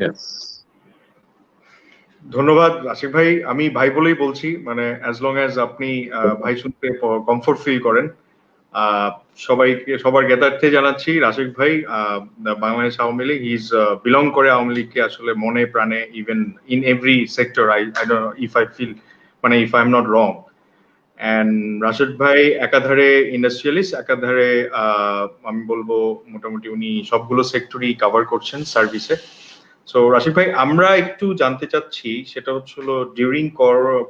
Yes. ধন্যবাদ আশিক ভাই, আমি ভাই বলেই বলছি, মানে অ্যাজ লং অ্যাজ আপনি ভাই শুনতে কমফোর্ট ফিল করেন। সবাইকে সবার জ্ঞাতার্থে জানাচ্ছি রাশিক ভাই বাংলাদেশ আওয়ামী লীগ ইজ বিলং করে আওয়ামী লীগকে আসলে মনে প্রাণে, even in every sector. I don't if I feel, মানে if I am not wrong. And Rashid ভাই একাধারে ইন্ডাস্ট্রিয়ালিস্ট, একাধারে আমি বলবো মোটামুটি উনি সবগুলো সেক্টরই কভার করছেন সার্ভিসে। সো রাশিদ ভাই, আমরা একটু জানতে চাচ্ছি, সেটা হচ্ছিল ডিউরিং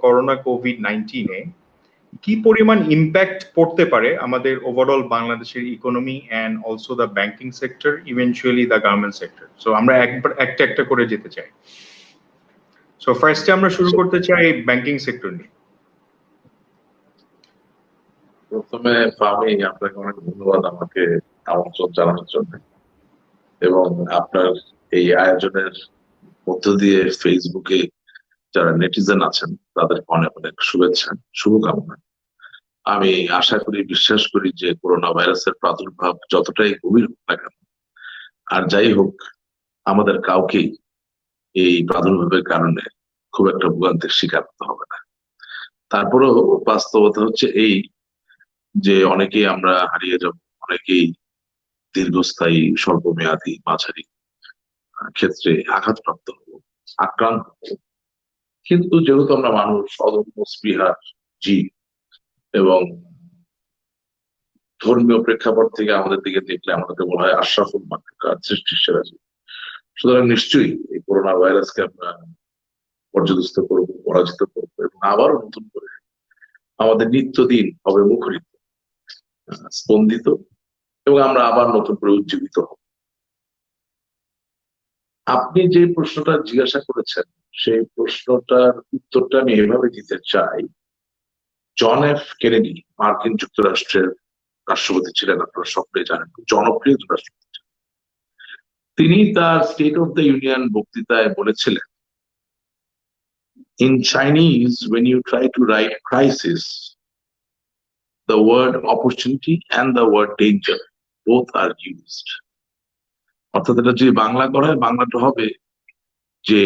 করোনা কোভিড-19-এ কি পরিমাণ ইম্প্যাক্ট পড়তে পারে আমাদের ওভারঅল বাংলাদেশের economy and also the banking sector, eventually the garment sector. So আমরা একবার একটা একটা করে যেতে চাই। সো ফার্স্টে আমরা শুরু করতে চাই ব্যাংকিং সেক্টর নিয়ে। প্রথমে ফাহমি, আপনাকে অনেক ধন্যবাদ আমাকে আমন্ত্রণ জানানোর জন্য, এবং আপনার এই আয়োজনের মধ্য দিয়ে ফেসবুকে যারা নেটিজেন আছেন তাদের অনেক অনেক শুভেচ্ছা, শুভকামনা। আমি আশা করি, বিশ্বাস করি যে করোনা ভাইরাসের প্রাদুর্ভাব যতটাই গভীর হোক না কেন, আর যাই হোক, আমাদের কাউকেই এই প্রাদুর্ভাবের কারণে খুব একটা ভোগান্তির শিকার হতে হবে না। তারপরেও বাস্তবতা হচ্ছে এই যে অনেকেই আমরা হারিয়ে যাব, অনেকেই দীর্ঘস্থায়ী, স্বল্পমেয়াদী, মাঝারি ক্ষেত্রে আঘাতপ্রাপ্ত হব, আক্রান্ত হব। কিন্তু যেহেতু আমরা মানুষ, অদম্য স্পৃহার জীব, এবং ধর্মীয় প্রেক্ষাপট থেকে আমাদের দিকে দেখলে আমাদেরকে বলা হয় আশরাফুল মাখলুকাত, সৃষ্টির সেরা জীব। সুতরাং নিশ্চয়ই এই করোনা ভাইরাসকে আমরা পর্যদস্ত করবো, পরাজিত করবো, এবং আবারও নতুন করে আমাদের নিত্যদিন হবে মুখরিত, স্পন্দিত, এবং আমরা আবার নতুন করে উজ্জীবিত হব। আপনি যে প্রশ্নটা জিজ্ঞাসা করেছেন, সেই প্রশ্নটার উত্তরটা আমি এভাবে দিতে চাই। জন এফ কেনেডি মার্কিন যুক্তরাষ্ট্রের রাষ্ট্রপতি ছিলেন, আপনারা সকলেই জানেন, জনপ্রিয় রাষ্ট্রপতি। তিনি তার স্টেট অফ দ্য ইউনিয়ন বক্তৃতায় বলেছিলেন, in Chinese when you try to write crisis, the word opportunity and the word danger both are used. অর্থাৎ এটা যদি বাংলা করা হয়, বাংলাটা হবে যে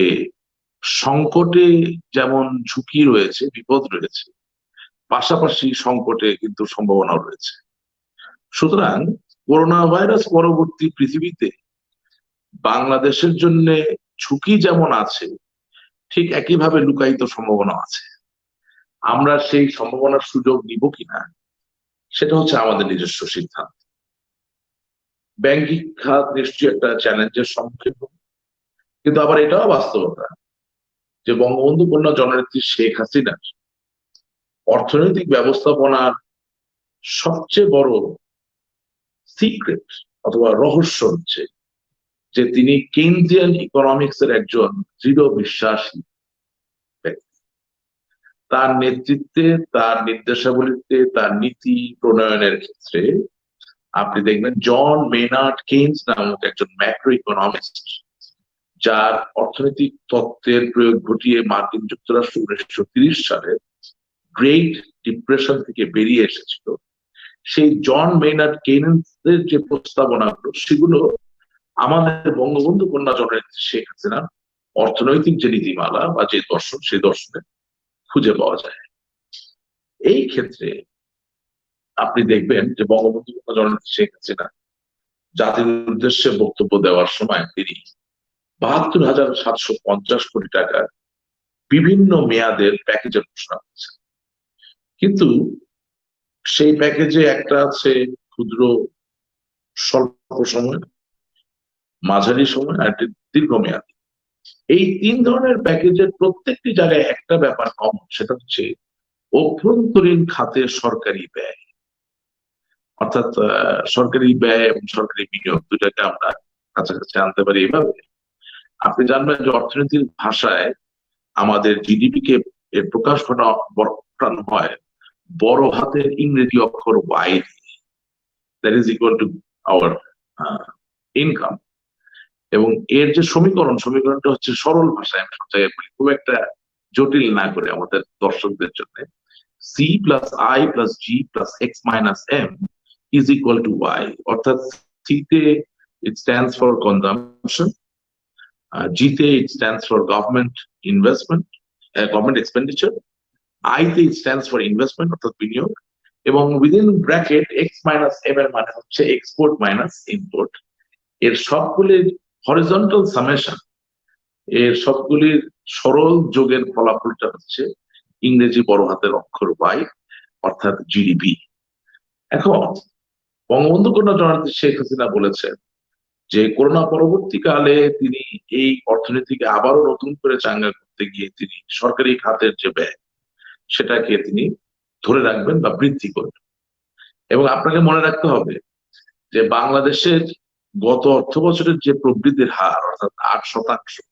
সংকটে যেমন ঝুঁকি রয়েছে, বিপদ রয়েছে, পাশাপাশি সংকটে কিন্তু সম্ভাবনা রয়েছে। সুতরাং করোনা ভাইরাস পরবর্তী পৃথিবীতে বাংলাদেশের জন্য ঝুঁকি যেমন আছে, ঠিক একইভাবে লুকায়িত সম্ভাবনা আছে। আমরা সেই সম্ভাবনার সুযোগ নিব কিনা, সেটা হচ্ছে আমাদের নিজস্ব সিদ্ধান্ত। ব্যাংকিং খাত নিশ্চয়ই একটা চ্যালেঞ্জের সম্মুখীন হবে, কিন্তু আবার এটাও বাস্তবতা যে বঙ্গবন্ধু কন্যা জননেত্রী শেখ হাসিনার অর্থনৈতিক ব্যবস্থাপনার সবচেয়ে বড় সিক্রেট অথবা রহস্য হচ্ছে যে তিনি কেইনজিয়ান ইকোনমিক্স এর একজন দৃঢ় বিশ্বাসী ব্যক্তি। তার নেতৃত্বে, তার নির্দেশাবলীতে, তার নীতি প্রণয়নের ক্ষেত্রে আপনি দেখবেন জন মেনার্ড কেইনস নামক একজন ম্যাক্রো ইকোনমিস্ট, যার অর্থনৈতিক তত্ত্বের প্রয়োগ ঘটিয়ে মার্কিন যুক্তরাষ্ট্র 1930 সালে গ্রেট ডিপ্রেশন থেকে বেরিয়ে এসেছিল, সেই জন মেনার্ড কেইনসের যে প্রস্তাবনাগুলো, সেগুলো আমাদের বঙ্গবন্ধু কন্যা জননেত্রী শেখ হাসিনার অর্থনৈতিক যে নীতিমালা বা যে দর্শন, সেই দর্শনে খুঁজে পাওয়া যায়। এই ক্ষেত্রে আপনি দেখবেন যে বঙ্গবন্ধু কন্যা জননেত্রী শেখ হাসিনা জাতির উদ্দেশ্যে বক্তব্য দেওয়ার সময় তিনি ৭২,৭৫০ কোটি টাকার বিভিন্ন মেয়াদের প্যাকেজের ঘোষণা করেছেন। কিন্তু সেই প্যাকেজে একটা আছে ক্ষুদ্র স্বল্প সময়, মাঝারি সময়, আর দীর্ঘমেয়াদী। এই তিন ধরনের প্যাকেজের প্রত্যেকটি জায়গায় একটা ব্যাপার কমন, সেটা হচ্ছে অভ্যন্তরীণ খাতে সরকারি ব্যয়। অর্থাৎ সরকারি ব্যয় এবং সরকারি বিনিয়োগ দুটাকে আমরা কাছাকাছি আনতে পারি এভাবে। আপনি জানবেন যে অর্থনীতির ভাষায় আমাদের জিডিপি কে এর প্রকাশ ঘটানো হয় বড় হাতের ইংরেজি অক্ষর Y, that is equal to our income. এবং এর যে সমীকরণটা হচ্ছে সরল ভাষায়, আমি সব জায়গায় বলি, খুব একটা জটিল না করে আমাদের দর্শকদের জন্য, C plus I plus G plus X minus M is equal to Y. অর্থাৎ সিতে ইট স্ট্যান্ডস ফর কনজাম্পশন, G-তে it stands for government investment, government expenditure. I-তে it stands for investment অর্থাৎ বিনিয়োগ, এবং within bracket X minus M এর মানে হচ্ছে এক্সপোর্ট মাইনাস ইম্পোর্ট। এর সবগুলির হরিজন্টাল সামেশন, এর সবগুলির সরল যোগের ফলাফলটা হচ্ছে ইংরেজি বড় হাতের অক্ষর Y অর্থাৎ জিডিপি। এখন বঙ্গবন্ধু কন্যা জননেত্রী শেখ হাসিনা বলেছেন যে করোনা পরবর্তীকালে তিনি এই অর্থনীতিকে আবারও নতুন করে চাঙ্গা করতে গিয়ে তিনি সরকারি খাতের যে ব্যয় সেটাকে তিনি ধরে রাখবেন বা বৃদ্ধি করবেন। এবং আপনাকে মনে রাখতে হবে যে বাংলাদেশের গত অর্থ বছরের যে প্রবৃদ্ধির হার অর্থাৎ 8%,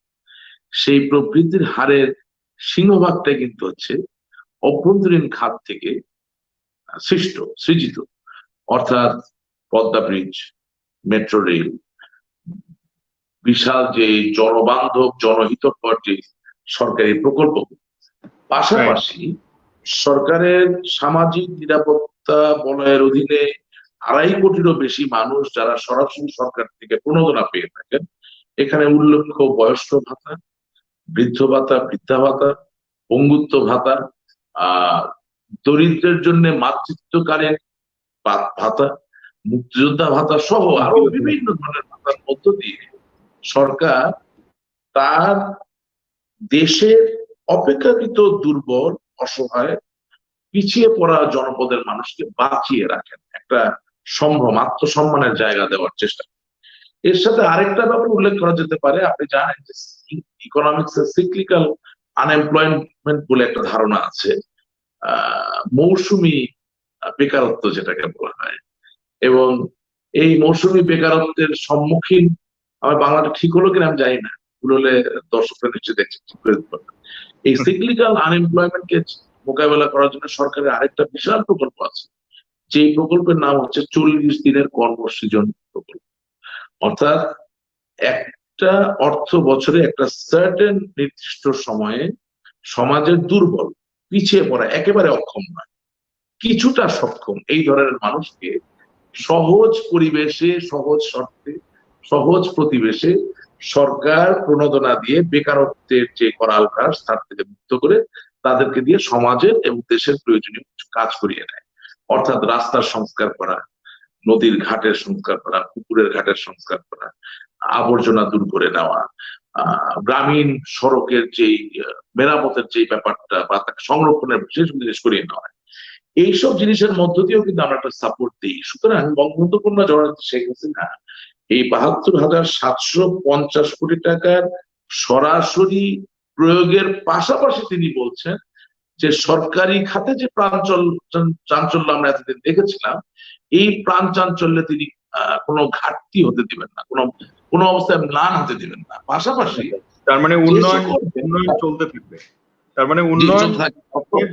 সেই প্রবৃদ্ধির হারের সিংহভাগটা কিন্তু হচ্ছে অভ্যন্তরীণ খাত থেকে সৃজিত, অর্থাৎ পদ্মা ব্রিজ, মেট্রো রেল, বিশাল যে জনবান্ধব জনহিতকর যে সরকারি প্রকল্প, পাশাপাশি সরকারের সামাজিক নিরাপত্তা বলয়ের অধীনে 2.5 কোটিরও বেশি মানুষ যারা সরাসরি সরকার থেকে প্রণোদনা পেয়ে থাকেন। এখানে উল্লেখ্য বয়স্ক ভাতা, বৃদ্ধ ভাতা, বৃদ্ধা ভাতা, পঙ্গুত্ব ভাতা, দরিদ্রের জন্য মাতৃত্বকালীন ভাতা, মুক্তিযোদ্ধা ভাতা সহ আরো বিভিন্ন ধরনের ভাতার মধ্য দিয়ে সরকার তার দেশের অপেক্ষাকৃত দুর্বল, অসহায়, পিছিয়ে পড়া জনপদের মানুষকে বাঁচিয়ে রাখেন, একটা সম্ভ্রম, আত্মসম্মানের জায়গা দেওয়ার চেষ্টা। এর সাথে আরেকটা ব্যাপার উল্লেখ করা যেতে পারে, আপনি জানেন যে ইকোনমিক্স এর সিক্লিক্যাল আনএমপ্লয়মেন্ট বলে একটা ধারণা আছে, মৌসুমী বেকারত্ব যেটাকে বলা হয়। এবং এই মৌসুমী বেকারত্বের সম্মুখীন, আমার বাংলাটা ঠিক হলো কিনা আমি জানি না, ভুল হলে দর্শকরা নিশ্চয়ই দেখছে, ঠিক করে দিতে পারবেন। এই সিক্লিক্যাল আনএমপ্লয়মেন্টকে মোকাবেলা করার জন্য সরকারের আরেকটা বিশাল প্রকল্প আছে, যে প্রকল্পের নাম হচ্ছে 40 দিনের কর্মসৃজন প্রকল্প। অর্থাৎ একটা অর্থ বছরে একটা সার্টেন নির্দিষ্ট সময়ে সমাজের দুর্বল, পিছিয়ে পড়া, একেবারে অক্ষম নয়, কিছুটা সক্ষম এই ধরনের মানুষকে সহজ পরিবেশে, সহজ শর্তে, সহজ প্রতিবেশে সরকার প্রণোদনা দিয়ে বেকারত্বের যে করাল ঘাস তার থেকে মুক্ত করে তাদেরকে দিয়ে সমাজের এবং দেশের প্রয়োজনীয় কাজ করিয়ে নেয়। অর্থাৎ রাস্তার সংস্কার করা, নদীর ঘাটের সংস্কার করা, পুকুরের ঘাটের সংস্কার করা, আবর্জনা দূর করে নেওয়া, গ্রামীণ সড়কের যেই মেরামতের যে ব্যাপারটা বা তাকে সংরক্ষণের বিশেষ জিনিস করিয়ে নেওয়া, এইসব জিনিসের মধ্য দিয়েও কিন্তু আমরা একটা সাপোর্ট দিই। সুতরাং বঙ্গবন্ধু কন্যা জননেত্রী শেখ হাসিনা এই 72,750 কোটি টাকার সরাসরি প্রয়োগের পাশাপাশি তিনি বলছেন যে সরকারি খাতে যে চাঞ্চল্য আমরা এতদিন দেখেছিলাম, এই প্রাণ চাঞ্চল্যে তিনি কোনো ঘাটতি হতে দিবেন না, কোনো অবস্থায় ম্লান হতে দিবেন না। পাশাপাশি তার মানে উন্নয়ন চলতে থাকবে, তার মানে উন্নয়ন,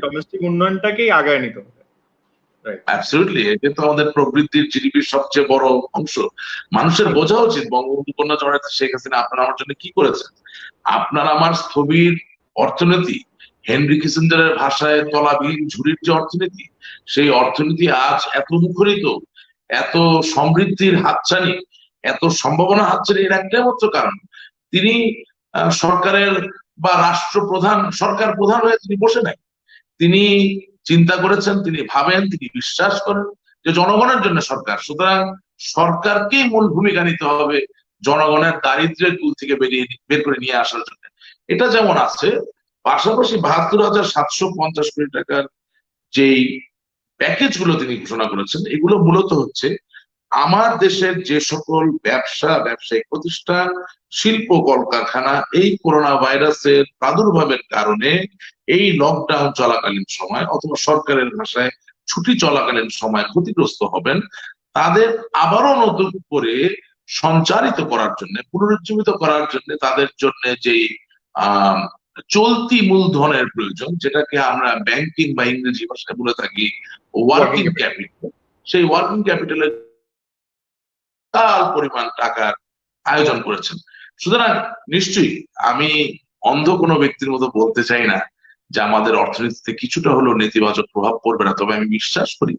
ডোমেস্টিক উন্নয়নটাকেই আগায় নিতে হবে। অ্যাবসলিউটলি, এটা তো আমাদের প্রবৃদ্ধির জিডিপির সবচেয়ে বড় অংশ। মানুষের বোঝা উচিত বঙ্গবন্ধু কন্যা জননেত্রী শেখ হাসিনা আপনার আমার জন্য কি করেছেন। আপনার আমার স্থবির অর্থনীতি, হেনরি কিসিঞ্জারের ভাষায় তলাবিহীন ঝুড়ির যে অর্থনীতি, সেই অর্থনীতি আজ এত মুখরিত, এত সমৃদ্ধির হাতছানি, এত সম্ভাবনা হাতছানি, এর একটাই মাত্র কারণ তিনি সরকারের বা রাষ্ট্রপ্রধান, সরকার প্রধান হয়ে তিনি বসে নাই। তিনি চিন্তা করেছেন, তিনি ভাবেন, তিনি বিশ্বাস করেন যে জনগণের জন্য সরকার। সুতরাং সরকারকেই মূল ভূমিকা নিতে হবে জনগণের দারিদ্র্যের কুল থেকে বের করে নিয়ে আসার জন্য। এটা যেমন আছে, পাশাপাশি 72,750 কোটি টাকার যেই প্যাকেজ গুলো তিনি ঘোষণা করেছেন, এগুলো মূলত হচ্ছে আমার দেশের যে সকল ব্যবসায়িক প্রতিষ্ঠান, শিল্প কলকারখানা এই করোনা ভাইরাসের প্রাদুর্ভাবের কারণে এই লকডাউন চলাকালীন সময় অথবা সরকারের ভাষায় ছুটি চলাকালীন সময় ক্ষতিগ্রস্ত হবেন, তাদের আবারও নতুন করে সঞ্চারিত করার জন্য, পুনরুজ্জীবিত করার জন্য তাদের জন্য যেই চলতি মূলধনের প্রয়োজন, যেটাকে আমরা ব্যাংকিং বা ইংরেজি ভাষায় বলে থাকি ওয়ার্কিং ক্যাপিটাল, সেই ওয়ার্কিং ক্যাপিটালের পরিমাণ টাকার আয়োজন করেছেন। সুতরাং নিশ্চয়ই আমি অন্ধ কোনো ব্যক্তির মতো বলতে চাই না যে আমাদের অর্থনীতিতে কিছুটা হলেও নেতিবাচক প্রভাব পড়বে না, তবে আমি বিশ্বাস করি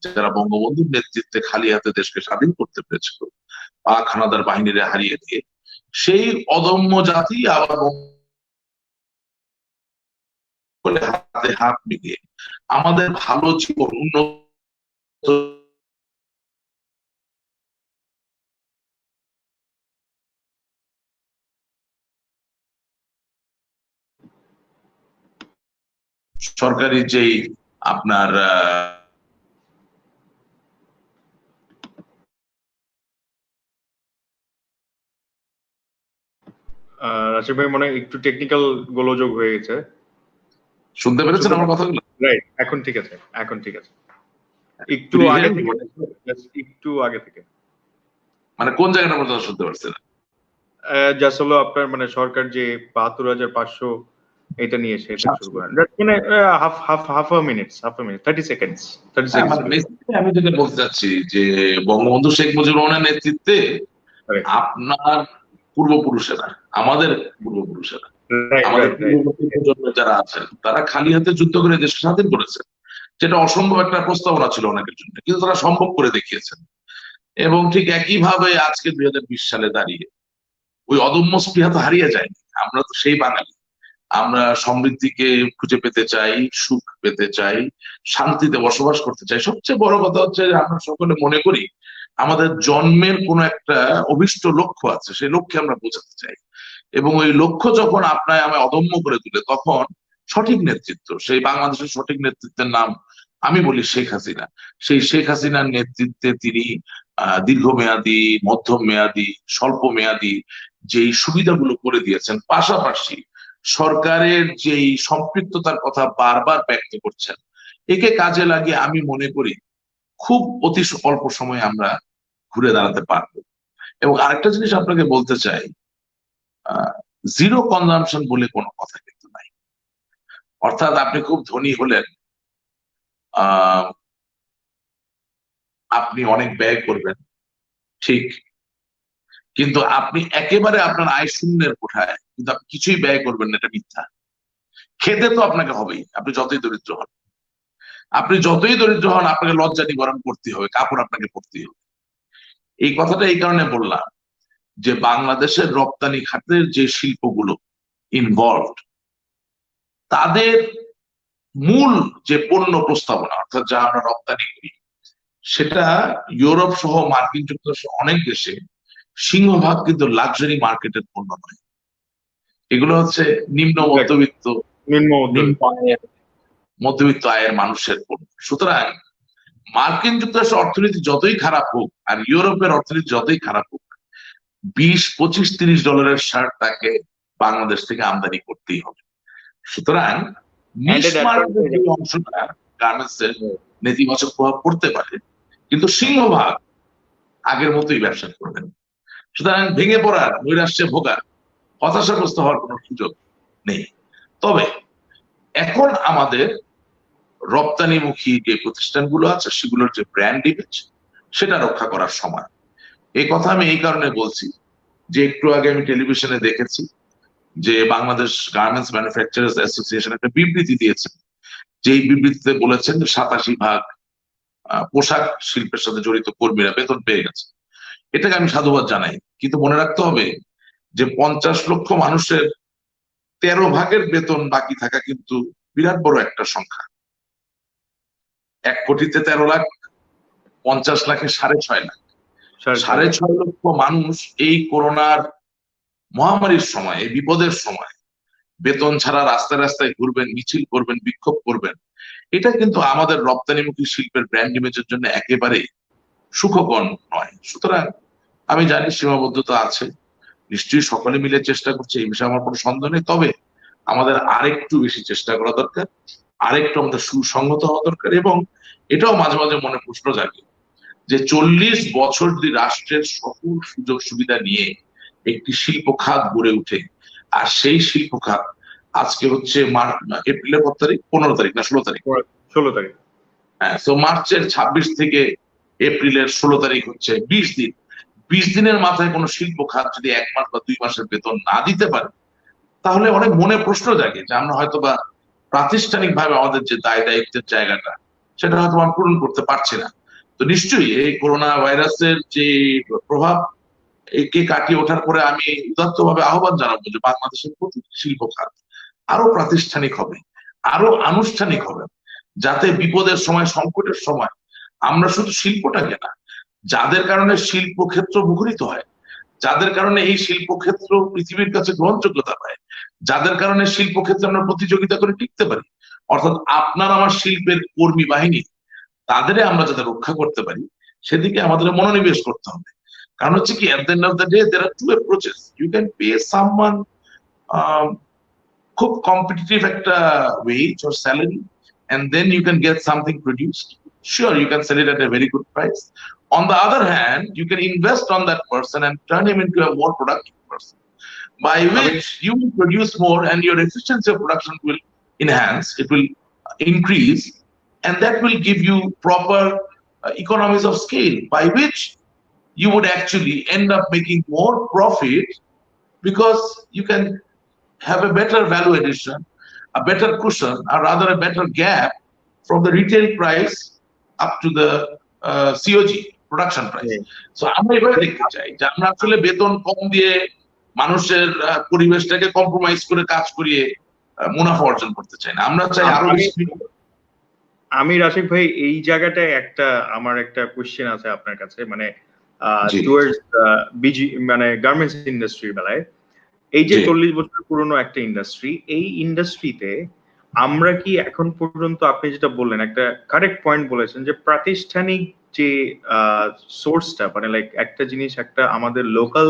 যারা বঙ্গবন্ধুর নেতৃত্বে খালি হাতে দেশকে স্বাধীন করতে পেরেছিল, পাক হানাদার বাহিনীরে হারিয়ে দিয়ে সেই অদম্য জাতি আবার হাতে হাত মিলিয়ে আমাদের ভালো জীবন উন্নত সরকারি যেই আপনার রাশিদ ভাই মনে হয় একটু টেকনিক্যাল গোলযোগ হয়ে গেছে। শুনতে পেরেছেন আমার কথাগুলো? রাইট, এখন ঠিক আছে, এখন ঠিক আছে। একটু আগে থেকে, একটু আগে থেকে মানে কোন জায়গাটা পর্যন্ত শুনতে পারছেন? জাস্ট হলো আপনার মানে সরকার যে ৭২,৫০০ এটা নিয়ে সেটা শুরু করেন, মানে হাফ আ মিনিট 30 সেকেন্ডস। আমি যেটা বলতে চাচ্ছি যে বঙ্গবন্ধু শেখ মুজিবুর রহমানের নেতৃত্বে আপনার পূর্বপুরুষেরা, আমাদের পূর্বপুরুষেরা, আমাদের পূর্ববর্তী প্রজন্মের যারা আছেন তারা খালি হাতে যুদ্ধ করে দেশ স্বাধীন করেছেন, যেটা অসম্ভব একটা প্রস্তাবনা ছিল অনেকের জন্য, কিন্তু তারা সম্ভব করে দেখিয়েছেন। এবং ঠিক একইভাবে আজকে 2020 সালে দাঁড়িয়ে ওই অদম্য স্পৃহা তো হারিয়ে যায়নি। আমরা তো সেই বাঙালি, আমরা সমৃদ্ধিকে খুঁজে পেতে চাই, সুখ পেতে চাই, শান্তিতে বসবাস করতে চাই। সবচেয়ে বড় কথা হচ্ছে যে আমরা সকলে মনে করি আমাদের জন্মের কোন একটা অভিষ্ট লক্ষ্য আছে, সেই লক্ষ্যে আমরা পৌঁছাতে চাই। এবং ওই লক্ষ্য যখন আপনায় আমায় অদম্য করে তুলে, তখন সঠিক নেতৃত্ব, সেই বাংলাদেশের সঠিক নেতৃত্বের নাম আমি বলি শেখ হাসিনা। সেই শেখ হাসিনার নেতৃত্বে তিনি দীর্ঘমেয়াদী, মধ্যম মেয়াদী, স্বল্প মেয়াদী যেই সুবিধাগুলো করে দিয়েছেন, পাশাপাশি সরকারের যেই সম্পৃক্ততার কথা বারবার ব্যক্ত করছেন, একে কাজে লাগিয়ে আমি মনে করি খুব অতি অল্প সময়ে আমরা ঘুরে দাঁড়াতে পারবো। এবং আরেকটা জিনিস আপনাকে বলতে চাই, জিরো কনজাম্পশন বলে কোনো কথা কিন্তু নাই। অর্থাৎ আপনি খুব ধনী হলেন, আপনি অনেক ব্যয় করবেন, ঠিক, কিন্তু আপনি একেবারে আপনার আয় শূন্যের কোঠায় কিন্তু আপনি কিছুই ব্যয় করবেন না, এটা মিথ্যা। খেতে তো আপনাকে হবেই, আপনি যতই দরিদ্র হন। আপনি যতই দরিদ্র হন আপনাকে লজ্জা নিবারণ করতে হবে, কাপড় আপনাকে পরতে হবে। এই কথাটা এই কারণে বললাম যে বাংলাদেশের রপ্তানি খাতের যে শিল্পগুলো ইনভলভড, তাদের মূল যে পণ্য প্রস্তাবনা, অর্থাৎ যা আমরা রপ্তানি করি, সেটা ইউরোপ সহ মার্কিন যুক্তরাষ্ট্র অনেক দেশে সিংহভাগ কিন্তু লাক্সারি মার্কেটের পণ্য নয়। এগুলো হচ্ছে নিম্ন মধ্যবিত্ত, মধ্যবিত্ত আয়ের মানুষের পণ্য। সুতরাং মার্কিন যুক্তরাষ্ট্রের অর্থনীতি যতই খারাপ হোক আর ইউরোপের অর্থনীতি যতই খারাপ হোক, 20, 25, 30 ডলারের শার্ট তাকে বাংলাদেশ থেকে আমদানি করতেই হবে। সুতরাং অংশটা গার্মেন্টস এর নেতিবাচক প্রভাব পড়তে পারে, কিন্তু সিংহভাগ আগের মতোই ব্যবসা করবেন। সুতরাং ভেঙে পড়ার, নৈরাশ্যে ভোগার, হতাশাগ্রস্ত হওয়ার কোনো সুযোগ নেই। তবে এখন আমাদের রপ্তানিমুখী যে প্রতিষ্ঠানগুলো আছে সেগুলোর যে ব্র্যান্ড ইমেজ, সেটা রক্ষা করার সময়। এই কথা আমি এই কারণে বলছি যে একটু আগে আমি টেলিভিশনে দেখেছি যে বাংলাদেশ গার্মেন্টস ম্যানুফ্যাকচারার্স অ্যাসোসিয়েশন একটা বিবৃতি দিয়েছেন, যে এই বিবৃতিতে বলেছেন যে 87% পোশাক শিল্পের সাথে জড়িত কর্মীরা বেতন পেয়ে গেছে। এটাকে আমি সাধুবাদ জানাই, কিন্তু মনে রাখতে হবে যে 50 লক্ষ মানুষের 13 ভাগের বেতন বাকি থাকা কিন্তু বিরাট বড় একটা সংখ্যা। 1 কোটিতে 13 লাখ, 50 লাখে 6.5 লাখ, 6.5 লক্ষ মানুষ এই করোনার মহামারীর সময়, এই বিপদের সময় বেতন ছাড়া রাস্তায় রাস্তায় ঘুরবেন, মিছিল করবেন, বিক্ষোভ করবেন। এটা কিন্তু আমাদের রপ্তানিমুখী শিল্পের ব্র্যান্ড ইমেজের জন্য একেবারে সুখকর নয়। সুতরাং আমি জানি সীমাবদ্ধতা আছে, নিশ্চয়ই সকলে মিলে চেষ্টা করছে, এই বিষয়ে আমার কোনো সন্দেহ নেই। তবে আমাদের আরেকটু বেশি চেষ্টা করা দরকার, আরেকটু আমাদের সুসংহত হওয়া দরকার। এবং এটাও মাঝে মাঝে মনে প্রশ্ন জাগে যে 40 বছর যদি রাষ্ট্রের সকল সুযোগ সুবিধা নিয়ে একটি শিল্প খাত গড়ে উঠে, আর সেই শিল্প খাত আজকে হচ্ছে এপ্রিলের কত তারিখ, 15 তারিখ না 16 তারিখ, 16 তারিখ, হ্যাঁ, তো মার্চের 26 থেকে এপ্রিলের 16 তারিখ হচ্ছে 20 দিন। 20 দিনের মাথায় কোনো শিল্প খাত যদি 1 মাস বা 2 মাসের বেতন না দিতে পারে, তাহলে অনেক মনে প্রশ্ন জাগে যে আমরা হয়তো বা প্রাতিষ্ঠানিক ভাবে আমাদের যে দায় দায়িত্বের জায়গাটা, সেটা হয়তো আমরা পূরণ করতে পারছি না। তো নিশ্চয়ই এই করোনা ভাইরাসের যে প্রভাব, একে কাটিয়ে ওঠার পরে আমি উদাত্ত ভাবে আহ্বান জানাবো যে বাংলাদেশের প্রতিটি শিল্প খাত আরো প্রাতিষ্ঠানিক হবে, আরো আনুষ্ঠানিক হবে, যাতে বিপদের সময়, সংকটের সময় আমরা শুধু শিল্পটাকে না, যাদের কারণে শিল্পক্ষেত্র মুখরিত হয়, যাদের কারণে এই শিল্পক্ষেত্র পৃথিবীর কাছে গ্রহণযোগ্যতা পায়, যাদের কারণে শিল্পক্ষেত্রে আমরা প্রতিযোগিতা করে টিকতে পারি, অর্থাৎ আপনার আমার শিল্পের কর্মী বাহিনী, তাদের আমরা যাতে রক্ষা করতে পারি সেদিকে আমাদের মনোনিবেশ করতে হবে। কারণ হচ্ছে কি, at the end of the day there are two approaches. You can pay someone খুব কম্পিটিটিভ একটা wedge or salary and then you can get something produced. Sure, you can sell it at a very good price. On the other hand, you can invest on that person and turn him into a more productive person, by which you will produce more and your efficiency of production will enhance, it will increase, and that will give you proper economies of scale, by which you would actually end up making more profit, because you can have a better value addition, a better cushion, or rather a better gap from the retail price up to the COG, production price. So আমরা এভাবে দেখতে চাই যে আমরা আসলে বেতন কম দিয়ে মানুষের পরিবেশটাকে কম্প্রোমাইজ করে কাজ করিয়ে মুনাফা অর্জন করতে চাই না, আমরা চাই আরো বেশি। আমি রাশিক ভাই এই জায়গাটায় আমার একটা কোশ্চেন আছে আপনার কাছে, মানে টুয়ার্ডস বিজি মানে গার্মেন্টস ইন্ডাস্ট্রির বেলায়, এই যে 40 বছর পুরনো একটা ইন্ডাস্ট্রি, এই ইন্ডাস্ট্রিতে আমরা কি এখন পর্যন্ত, আপনি যেটা বললেন একটা কারেক্ট পয়েন্ট বলেছেন, যে প্রাতিষ্ঠানিক যে সোর্সটা, মানে লাইক একটা জিনিস, একটা আমাদের লোকাল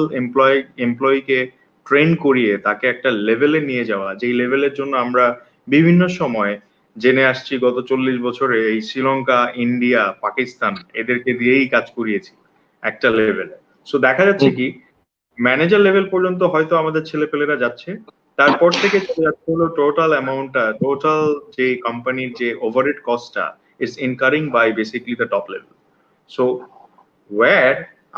এমপ্লয়িকে ট্রেন করিয়ে তাকে একটা লেভেলে নিয়ে যাওয়া, যেই লেভেলের জন্য আমরা বিভিন্ন সময় জেনে আসছি গত 40 বছরে এই শ্রীলঙ্কা, ইন্ডিয়া, পাকিস্তান এদেরকে দিয়েই কাজ করিয়েছি একটা লেভেলে। সো দেখা যাচ্ছে কি ম্যানেজার লেভেল পর্যন্ত হয়তো আমাদের ছেলেপেলেরা যাচ্ছে, তারপর থেকে চলে যাচ্ছে হলো টোটাল অ্যামাউন্টটা, টোটাল যে কোম্পানির যে ওভারহেড কস্টটা is incurring by basically the top level. So where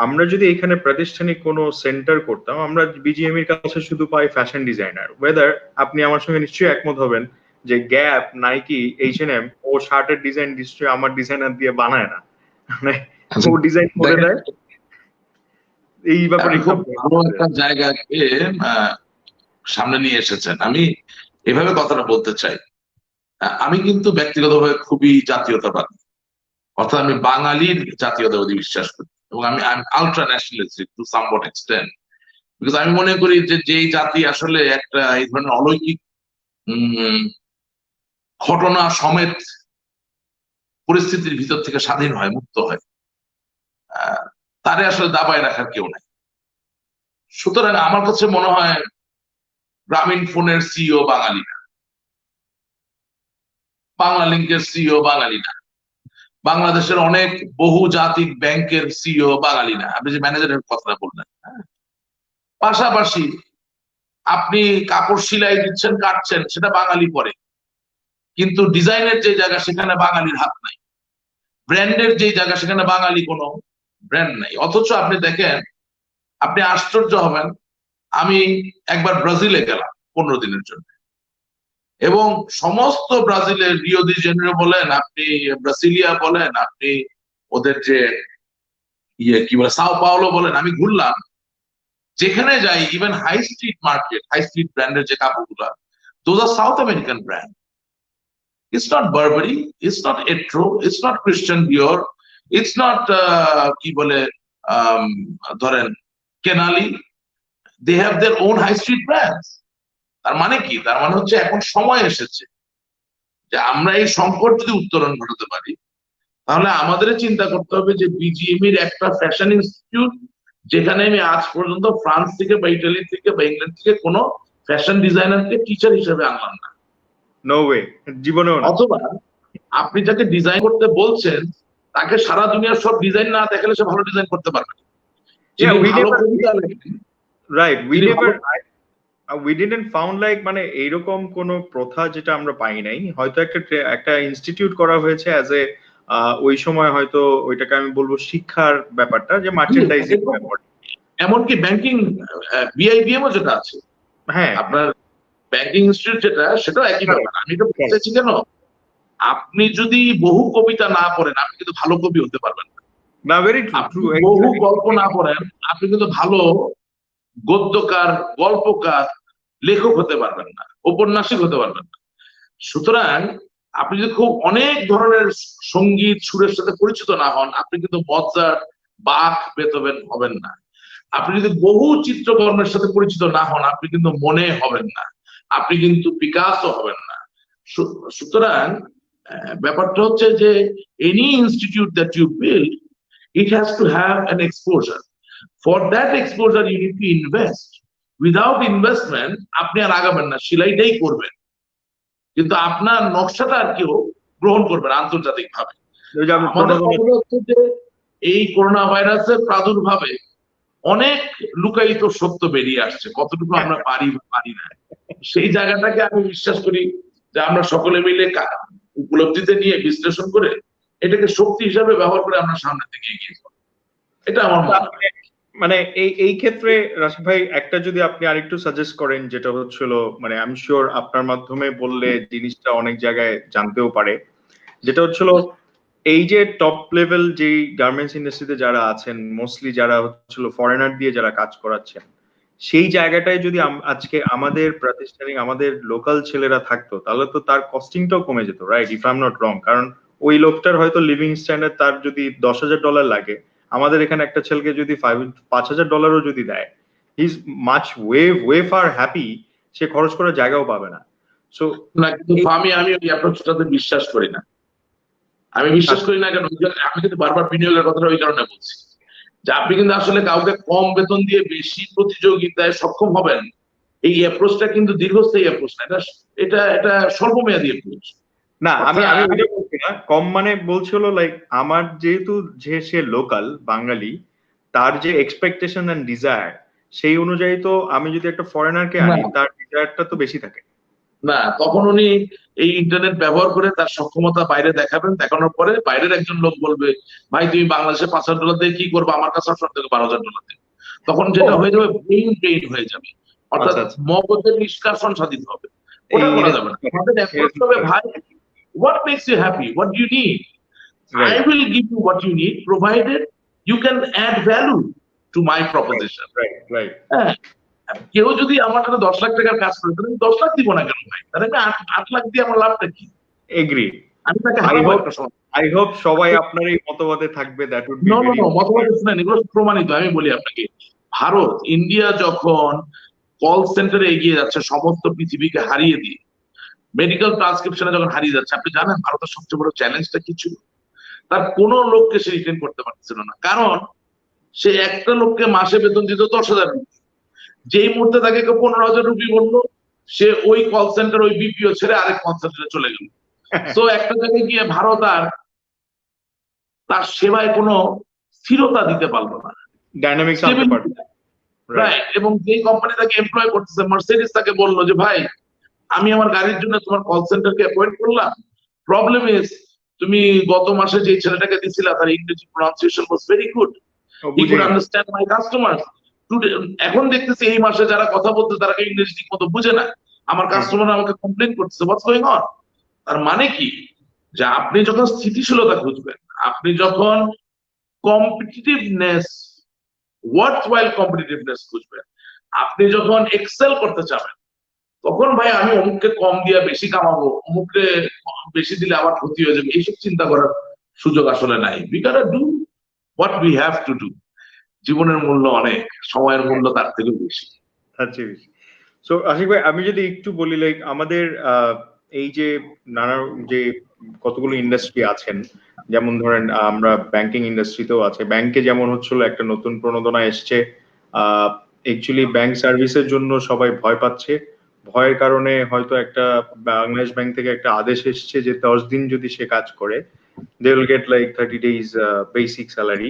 আমরা যদি এখানে প্রাতিষ্ঠানিক কোনো সেন্টার করতাম, আমরা বিজিএম এর কাছে শুধু পাই ফ্যাশন ডিজাইনার, ওয়েদার আপনি আমার সঙ্গে নিশ্চয়ই একমত হবেন যে গ্যাপ, নাইকি, H&M ও শার্টের ডিজাইন নিশ্চয়ই আমার ডিজাইনার দিয়ে বানায় না, মানে ও ডিজাইন করে দেয়। এই ব্যাপারে খুব ভালো একটা জায়গাকে সামনে নিয়ে এসেছেন। আমি এভাবে কথাটা বলতে চাই, আমি কিন্তু ব্যক্তিগতভাবে খুবই জাতীয়তাবাদী, অর্থাৎ আমি বাঙালির জাতীয়তাবাদী বিশ্বাস করি, এবং আমি ultra nationalistic to somewhat extent, because আমি মনে করি যে যেই জাতি আসলে একটা এই ধরনের অলৌকিক ঘটনা সমেত পরিস্থিতির ভিতর থেকে স্বাধীন হয়, মুক্ত হয়, তারে আসলে দাবায় রাখার কেউ নাই। সুতরাং আমার কাছে মনে হয় গ্রামীণ ফোনের সিইও বাঙালি না, বাংলা লিঙ্কের সিইও বাঙালি না, বাংলাদেশের অনেক বহুজাতিক ব্যাংকের সিইও বাঙালি না। আপনি যে ম্যানেজারের কথাটা বললেন, পাশাপাশি আপনি কাপড় সেলাই দিচ্ছেন, কাটছেন, সেটা বাঙালি করে, কিন্তু ডিজাইনের যে জায়গা সেখানে বাঙালির হাত নাই, ব্র্যান্ডের যে জায়গা সেখানে বাঙালি কোনো ব্র্যান্ড নাই। অথচ আপনি দেখেন, আপনি আশ্চর্য হবেন, আমি একবার ব্রাজিলে গেলাম 15 দিনের জন্য, এবং সমস্ত ব্রাজিলের রিও ডি জেনেরো বলেন, আপনি ব্রাসিলিয়া বলেন, আপনি ওদের যে কি বলে সাও পাওলো বলেন, আমি ঘুরলাম, যেখানে যাই, even high street market, high street ব্র্যান্ডের যে কাপড়গুলা, those are South American brand. It's not Burberry, it's not Etro, it's not Christian Dior, it's not কি বলে ধরেন কেনালি, they have their own high street brands. তার মানে কি? তার মানে হচ্ছে এখন সময় এসেছে যে আমরা এই সংকট যদি উত্তরণ ঘটাতে পারি, তাহলে আমাদের চিন্তা করতে হবে যে বিজিএমইর একটা ফ্যাশন ইনস্টিটিউট, যেখানে আমি আজ পর্যন্ত ফ্রান্স থেকে বা ইটালি থেকে বা ইংল্যান্ড থেকে কোনো ফ্যাশন ডিজাইনারকে টিচার হিসেবে আনলাম না, নো ওয়ে, জীবনেও না। অথবা আপনি যাকে ডিজাইন করতে বলছেন তাকে সারা দুনিয়ার সব ডিজাইন না দেখালে সে ভালো ডিজাইন করতে পারবে না। Right, we didn't found like মানে এইরকম কোন প্রথা যেটা আমরা পাই নাই, হয়তো একটা ইনস্টিটিউট করা হয়েছে অ্যাজ এ ওই সময় হয়তো ওইটাকে আমি বলবো শিক্ষার ব্যাপারটা, যে মার্চেন্ডাইজিং ব্যাপার, এমনকি ব্যাংকিং বিআইবিএম ও যেটা আছে, হ্যাঁ আপনার ব্যাংকিং ইনস্টিটিউট যেটা, সেটাও একই ব্যাপার। আমি তো বলতেছি কেন, আপনি যদি বহু কবিতা না পড়েন আপনি কিন্তু ভালো কবি হতে পারবেন না। না, ভেরি ট্রু, আপনি ট্রু, বহু গল্প না পড়েন, আপনি কিন্তু ভালো গদ্যকার, গল্পকার, লেখক হতে পারবেন না, ঔপন্যাসিক হতে পারবেন না। সুতরাং আপনি যদি খুব অনেক ধরনের সঙ্গীত সুরের সাথে পরিচিত না হন, আপনি কিন্তু মৎসার্ট, বাখ, বেথোভেন হবেন না। আপনি যদি বহু চিত্রকর্মের সাথে পরিচিত না হন, আপনি কিন্তু মনে হবেন না, আপনি কিন্তু পিকাসো হবেন না। সুতরাং ব্যাপারটা হচ্ছে যে any institute that you build, it has to have an exposure. For that exposure you need to invest. Without investment আপনি আর আগাবেন না, সেলাইটাই করবেন, কিন্তু আপনার নকশাটা আর কেউ গ্রহণ করবে না আন্তর্জাতিক ভাবে। আমাদের কথা হচ্ছে যে এই করোনা ভাইরাসের প্রাদুর্ভাবে অনেক লুকায়িত সত্য বেরিয়ে আসছে, কতটুকু আমরা পারি বা পারি না, সেই জায়গাটাকে আমি বিশ্বাস করি যে আমরা সকলে মিলে উপলব্ধিতে নিয়ে বিশ্লেষণ করে এটাকে শক্তি হিসাবে ব্যবহার করে আমরা সামনের দিকে এগিয়ে যাবো, এটা আমার মনে হয়। মানে এই ক্ষেত্রে রাশিদ ভাই একটা যদি আপনি আরেকটু সাজেস্ট করেন, যেটা হচ্ছিল মানে আমি শিওর আপনার মাধ্যমে বললে জিনিসটা অনেক জায়গায় জানতেও পারে, যেটা হচ্ছিল এই যে টপ লেভেল যে গার্মেন্টস ইন্ডাস্ট্রিতে যারা আছেন, মোস্টলি যারা হচ্ছিল ফরেনার দিয়ে যারা কাজ করাচ্ছেন, সেই জায়গাটায় যদি আজকে আমাদের প্রাতিষ্ঠানিক আমাদের লোকাল ছেলেরা থাকতো, তাহলে তো তার কস্টিংটাও কমে যেত, right? If I am not রং। কারণ ওই লোকটার হয়তো লিভিং স্ট্যান্ডার্ড তার যদি $10,000 লাগে, আমাদের এখানে একটা ছেলেকে যদি $5,000 যদি দেয়, he is much way far happy, সে খরচ করার জায়গাও পাবে না। সো না, কিন্তু আমি ওই অ্যাপ্রোচটাতে বিশ্বাস করি না। আমি বিশ্বাস করি না কেন, আমি কিন্তু বারবার বিনিয়োগের কথাটা ওই কারণে বলছি যে আপনি কিন্তু আসলে কাউকে কম বেতন দিয়ে বেশি প্রতিযোগিতায় সক্ষম হবেন, এই অ্যাপ্রোচটা কিন্তু দীর্ঘস্থায়ী অ্যাপ্রোচ না, এটা এটা স্বল্পমেয়াদী অ্যাপ্রোচ। না, আমি ওইটা বলছি না, কম মানে বলছি হলো লাইক আমার যেহেতু যে সে লোকাল বাঙালি, তার যে এক্সপেকটেশন এন্ড ডিজায়ার সেই অনুযায়ী তো আমি যদি একটা ফরেনারকে আনি, তার ডিজায়ারটা তো বেশি থাকে না, তখন উনি এই ইন্টারনেট ব্যবহার করে তার সক্ষমতা বাইরে দেখাবেন, দেখানোর পরে বাইরের একজন লোক বলবে, ভাই তুমি বাংলাদেশে $5,000 দিয়ে কি করবো, আমার কাছে $12,000 দিয়ে। তখন যেটা হয়ে যাবে, ব্রেইন ড্রেইন হয়ে যাবে, অর্থাৎ মগজের নিষ্কাশন সাধিত হবে, ওটা করা যাবে না। আমাদের অ্যাপ্রোচ হবে, ভাই what makes you happy, what do you need, I will give you what you need provided you can add value to my proposition. Right. কেউ যদি আমার কাছে 10 লাখ টাকার কাজ করে, তাহলে 10 লাখ দিব না কেন ভাই, তাহলে আমি 8 লাখ দিয়ে আমার লাভটা কি? এগ্রি। আমি তাকে হারাবো একটা সময়। আই হোপ সবাই আপনার এই মতবাদে থাকবে, দ্যাট উড বি নো, মতবাদ শুনেন, এগুলো প্রমাণিত। আমি বলি আপনাকে, ভারত, ইন্ডিয়া যখন কল সেন্টারে এগিয়ে যাচ্ছে সমস্ত পৃথিবীকে হারিয়ে দিয়ে, মেডিকেল ট্রান্সক্রিপশনে যখন হারিয়ে যাচ্ছে, আপনি জানেন ভারতের সবচেয়ে বড় চ্যালেঞ্জটা কি ছিল? তার কোন লোককে সে রিটেন করতে পারছিল না, কারণ সে একটা লোককে মাসে বেতন দিত 10,000 রুপি। যেই মুহূর্তে তাকে কেউ 15,000 রুপি বললো, সে ওই কল সেন্টার, ওই বিপিও ছেড়ে আরেক কল সেন্টারে চলে গেল। তো একটা জায়গায় গিয়ে ভারত আর তার সেবায় কোনো স্থিরতা দিতে পারলো না, ডাইনামিক্স আনতে পারবে না, রাইট? এবং যেই কোম্পানি তাকে এমপ্লয় করতেছে, মার্সিডিজ, তাকে বললো যে ভাই আমি আমার গাড়ির জন্য তোমার কল সেন্টারকে অ্যাপয়েন্ট করলাম, প্রবলেম ইজ তুমি গত মাসে যে ছেলেটাকে দিছিলা তার ইংরেজি pronunciation was very good, he could understand my customer. এখন দেখতেছি এই মাসে যারা কথা বলতে তারা ইংরেজি ঠিক মতো বুঝে না, আমার কাস্টমার আমাকে কমপ্লেন করতেছে, হোয়াটস গোয়িং অন? তার মানে কি, যে আপনি যখন স্থিতিশীলতা খুঁজবেন, আপনি যখন কম্পিটিটিভনেস, ওয়ার্থওয়াইল কম্পিটিটিভনেস খুঁজবেন, আপনি যখন এক্সেল করতে চাবেন, তখন ভাই আমি অমুককে কম দিয়ে বেশি কামাবো, অমুককে বেশি দিলে আবার ক্ষতি হয়ে যাবে, এইসব চিন্তা করার সুযোগ আসলে নাই। We got to do what we have to do. জীবনের মূল্য অনেক, সময়ের মূল্য তার থেকে বেশি। সো আশিক ভাই, আমি যদি একটু বলি, লাইক আমাদের এই যে নানা যে কতগুলো ইন্ডাস্ট্রি আছেন, যেমন ধরেন আমরা ব্যাংকিং ইন্ডাস্ট্রিতেও আছে, ব্যাংকে যেমন হচ্ছিল একটা নতুন প্রণোদনা এসছে, অ্যাকচুয়ালি ব্যাংক সার্ভিসের জন্য সবাই ভয় পাচ্ছে, ভয়ের কারণে হয়তো একটা বাংলাদেশ ব্যাংক থেকে একটা আদেশ এসছে যে 10 দিন যদি সে কাজ করে they will get like 30 days basic salary.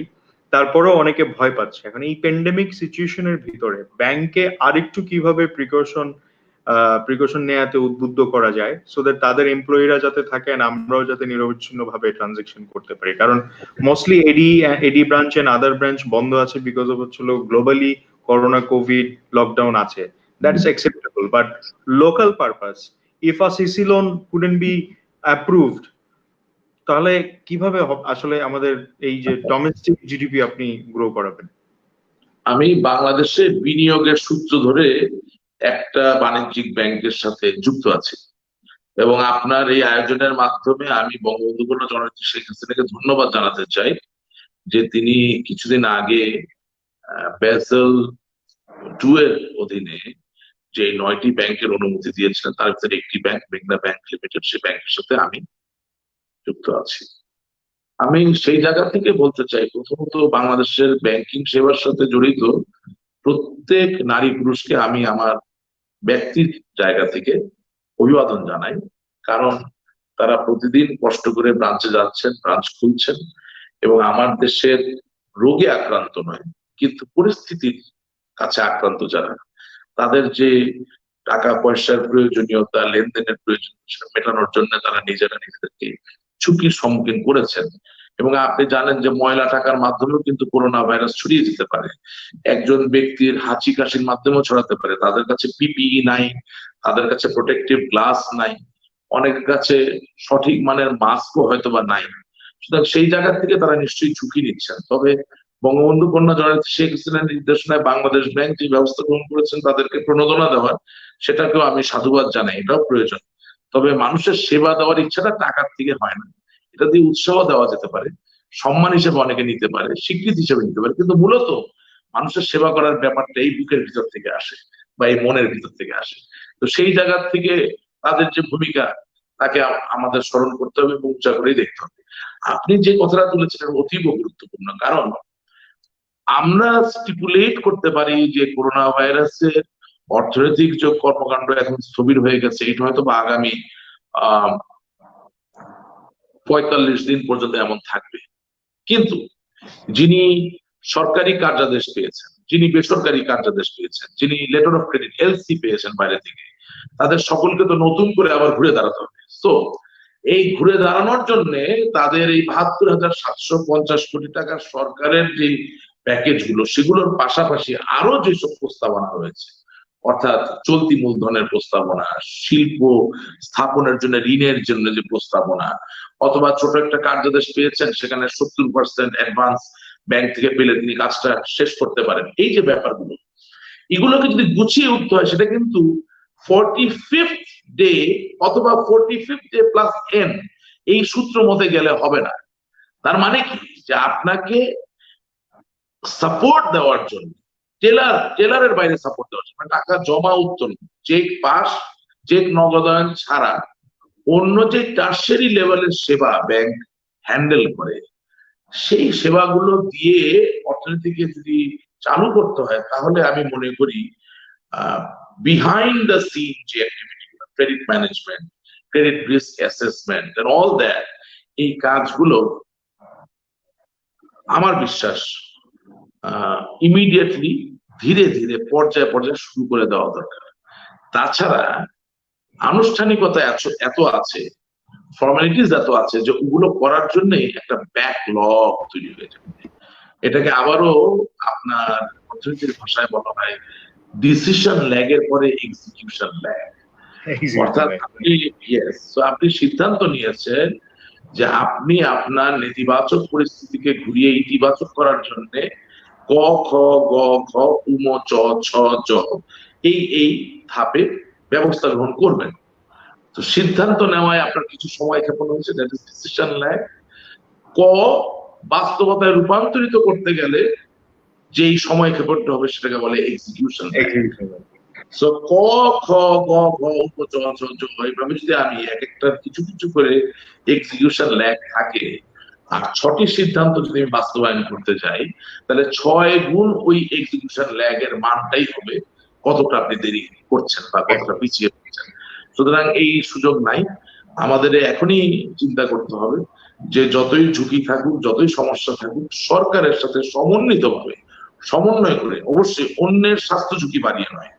তারপরেও অনেকে ভয় পাচ্ছে। এখন এই প্যান্ডেমিক সিচুয়েশনের ভিতরে ব্যাংকে আরেকটু কিভাবে প্রিকশন নেওয়াতে উদ্বুদ্ধ করা যায়, সো দ্যাট তাদের এমপ্লয়িরা যাতে থাকেন, আমরাও যাতে নিরবিচ্ছিন্ন ভাবে ট্রানজেকশন করতে পারি। কারণ mostly AD branch and other branch বন্ধ আছে বিকজ অফ হচ্ছিল গ্লোবালি করোনা, কোভিড, লকডাউন আছে, that's acceptable, but local purpose, if a CC loan couldn't be approved, তাহলে কিভাবে আসলে আমাদের এই যে ডোমেস্টিক জিডিপি আপনি গ্রো করাবেন? আমি বাংলাদেশে বিনিয়োগের সূত্র ধরে একটা বাণিজ্যিক ব্যাংকের সাথে যুক্ত আছি, এবং আপনার এই আয়োজনের মাধ্যমে আমি বঙ্গবন্ধু কন্যা জননেত্রী শেখ হাসিনাকে ধন্যবাদ জানাতে চাই যে তিনি কিছুদিন আগে বেসেল 2 এর অধীনে যে 9টি ব্যাংকের অনুমতি দিয়েছিলেন, তার ভিতরে একটি ব্যাংক মেঘনা ব্যাংক লিমিটেড, সেই ব্যাংকের সাথে আমি যুক্ত আছি। আমি সেই জায়গা থেকে বলতে চাই, প্রথমত বাংলাদেশের ব্যাংকিং সেবার সাথে জড়িত প্রত্যেক নারী পুরুষকে আমি আমার ব্যক্তির জায়গা থেকে অভিবাদন জানাই। কারণ তারা প্রতিদিন কষ্ট করে ব্রাঞ্চে যাচ্ছেন, ব্রাঞ্চ খুলছেন, এবং আমার দেশের রোগে আক্রান্ত নয় কিন্তু পরিস্থিতির কাছে আক্রান্ত যারা, তাদের যে টাকা পয়সার প্রয়োজনীয়তা, লেনদেনের প্রয়োজনীয়তা মেটানোর জন্য তারা নিজেদেরকে ঝুঁকির সম্মুখীন করেছেন। এবং আপনি জানেন যে ময়লা টাকার মাধ্যমেও কিন্তু করোনা ভাইরাস ছড়িয়ে যেতে পারে, একজন ব্যক্তির হাঁচি কাশির মাধ্যমেও ছড়াতে পারে। তাদের কাছে পিপিই নাই, তাদের কাছে প্রোটেক্টিভ গ্লাস নাই, অনেকের কাছে সঠিক মানের মাস্কও হয়তো বা নাই। সুতরাং সেই জায়গা থেকে তারা নিশ্চয়ই ঝুঁকি নিচ্ছেন। তবে বঙ্গবন্ধু কন্যা জননেত্রী শেখ হাসিনার নির্দেশনায় বাংলাদেশ ব্যাংক যে ব্যবস্থা গ্রহণ করেছেন তাদেরকে প্রণোদনা দেওয়ার, সেটাকেও আমি সাধুবাদ জানাই, এটাও প্রয়োজন। তবে মানুষের সেবা দেওয়ার ইচ্ছাটা টাকার থেকে হয় না, এটা দিয়ে উৎসাহ দেওয়া যেতে পারে, সম্মান হিসেবে অনেকে নিতে পারে, স্বীকৃতি হিসেবে নিতে পারে, কিন্তু মূলত মানুষের সেবা করার ব্যাপারটা এই বুকের ভিতর থেকে আসে বা এই মনের ভিতর থেকে আসে। তো সেই জায়গা থেকে তাদের যে ভূমিকা, তাকে আমাদের স্মরণ করতে হবে এবং উচ্চার করেই দেখতে হবে। আপনি যে কথাটা তুলেছেন অতীব গুরুত্বপূর্ণ, কারণ আমরা স্টিপুলেট করতে পারি যে করোনা ভাইরাসের অর্থনৈতিক যে কর্মকাণ্ড এখন স্থবির হয়ে গেছে, এটা হয়তো বা আগামী 45 দিন পর্যন্ত এমন থাকবে। কিন্তু যিনি সরকারি কার্যাদেশ পেয়েছেন, যিনি বেসরকারি কার্যাদেশ পেয়েছেন, যিনি লেটার অফ ক্রেডিট এলসি পেয়েছেন বাইরে থেকে, তাদের সকলকে তো নতুন করে আবার ঘুরে দাঁড়াতে হবে। তো এই ঘুরে দাঁড়ানোর জন্য তাদের এই ৭২,৭৫০ কোটি টাকার সরকারের যে প্যাকেজ গুলো, সেগুলোর পাশাপাশি আরো যেসব প্রস্তাবনা রয়েছে, অর্থাৎ চলতি মূলধনের প্রস্তাবনা, শিল্প স্থাপনের জন্য ঋণের জন্য যে প্রস্তাবনা, অথবা ছোট একটা কার্যাদেশ পেয়েছেন, সেখানে 70% অ্যাডভান্স ব্যাংক থেকে পেলে তিনি কাজটা শেষ করতে পারেন। এই যে ব্যাপারগুলো, এগুলোকে যদি গুছিয়ে উঠতে হয়, সেটা কিন্তু 45th ডে অথবা 45th ডে প্লাস এন এই সূত্র মতে গেলে হবে না। তার মানে কি, যে আপনাকে সাপোর্ট দেওয়ার জন্য, টেলারের বাইরে সাপোর্ট দেওয়ার জন্য, টাকা জমা উত্তোলন, চেক পাস, চেক নগদায়ন ছাড়া অন্য যে টার্সারি লেভেলের সেবা ব্যাংক হ্যান্ডেল করে, সেই সেবাগুলো দিয়ে অর্থনীতিকে যদি চালু করতে হয়, তাহলে আমি মনে করি বিহাইন্ড দ্য সিন যে activity, credit management, credit risk assessment and all that, এই কাজগুলো আমার বিশ্বাস ইমিডিয়েটলি ধীরে ধীরে পর্যায়ে পর্যায়ে শুরু করে দেওয়া দরকার। তাছাড়া আনুষ্ঠানিকতা এত আছে, ফর্মালিটিস এত আছে, যে ওগুলো করার জন্য একটা ব্যাকলগ তৈরি হয়ে যাবে। এটাকে আবারও আপনার অর্থনীতির ভাষায় বলা হয় ডিসিশন ল্যাগের পরে এক্সিকিউশন ল্যাগ। অর্থাৎ আপনি সিদ্ধান্ত নিয়েছেন যে আপনি আপনার নেতিবাচক পরিস্থিতিকে ঘুরিয়ে ইতিবাচক করার জন্য ক খ গ ঘ উম চ ছ জ এই ধাপে ব্যবস্থা গ্রহণ করবেন। তো সিদ্ধান্ত নেওয়ায় আপনার কিছু সময় ক্ষেপণ হয়েছে, দ্যাট ইজ ডিসিশন ল্যাগ। ক, বাস্তবতায় রূপান্তরিত করতে গেলে যেই সময় ক্ষেপণটা হবে সেটাকে বলে এক্সিকিউশন ল্যাগ। সো ক খ গ ঘ উম চ ছ জ, এইভাবে যদি আমি এক একটা কিছু কিছু করে এক্সিকিউশন ল্যাগ থাকে, আর 6টি সিদ্ধান্ত যদি আমি বাস্তবায়ন করতে যাই, তাহলে 6 গুণ ওই এক্সিকিউশন ল্যাগ এর মানটাই হবে কতটা আপনি দেরি করছেন বা কতটা পিছিয়ে পড়ছেন। সুতরাং এই সুযোগ নাই, আমাদের এখনই চিন্তা করতে হবে যে যতই ঝুঁকি থাকুক, যতই সমস্যা থাকুক, সরকারের সাথে সমন্বিতভাবে সমন্বয় করে, অবশ্যই অন্যের স্বাস্থ্য ঝুঁকি বাড়িয়ে নয়,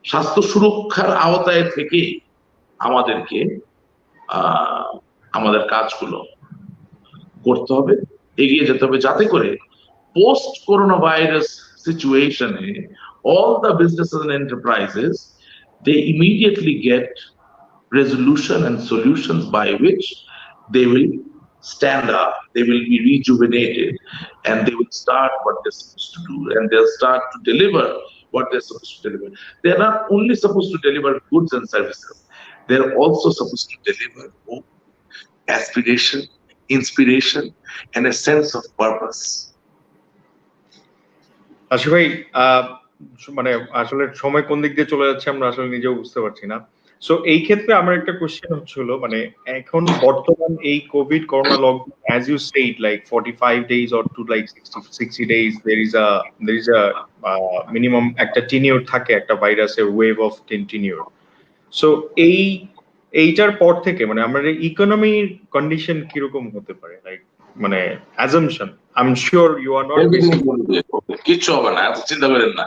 স্বাস্থ্য সুরক্ষার আওতায় থেকে আমাদেরকে আমাদের কাজগুলো করতে হবে, এগিয়ে যেতে হবে, যাতে করে পোস্ট করোনা ভাইরাস সিচুয়েশনে all the businesses and enterprises, they immediately get resolution and solutions by which they will stand up, they will be rejuvenated, and they will start what they're supposed to do, and they'll start to deliver what they're supposed to deliver. They're not only supposed to deliver goods and services, they're also supposed to deliver hope, aspiration, inspiration, and a sense of purpose. Ashiq ভাই, মানে আসলে সময় কোন দিক দিয়ে চলে যাচ্ছে আমরা আসলে নিজেও বুঝতে পারছি না। সো এই ক্ষেত্রে আমার একটা কোশ্চেন হচ্ছিল, মানে এখন বর্তমান এই Covid corona lockdown, as you said, like 45 days or to like 60 days, there is a minimum একটা টিনিউর থাকে, একটা ভাইরাসের ওয়েভ অফ টিনিউর। সো এইটার পর থেকে মানে আমাদের ইকোনমির কন্ডিশন কিরকম হতে পারে, লাইক মানে assumption, I am sure you are not কিচ্ছু হবে না, এত চিন্তা করেন না।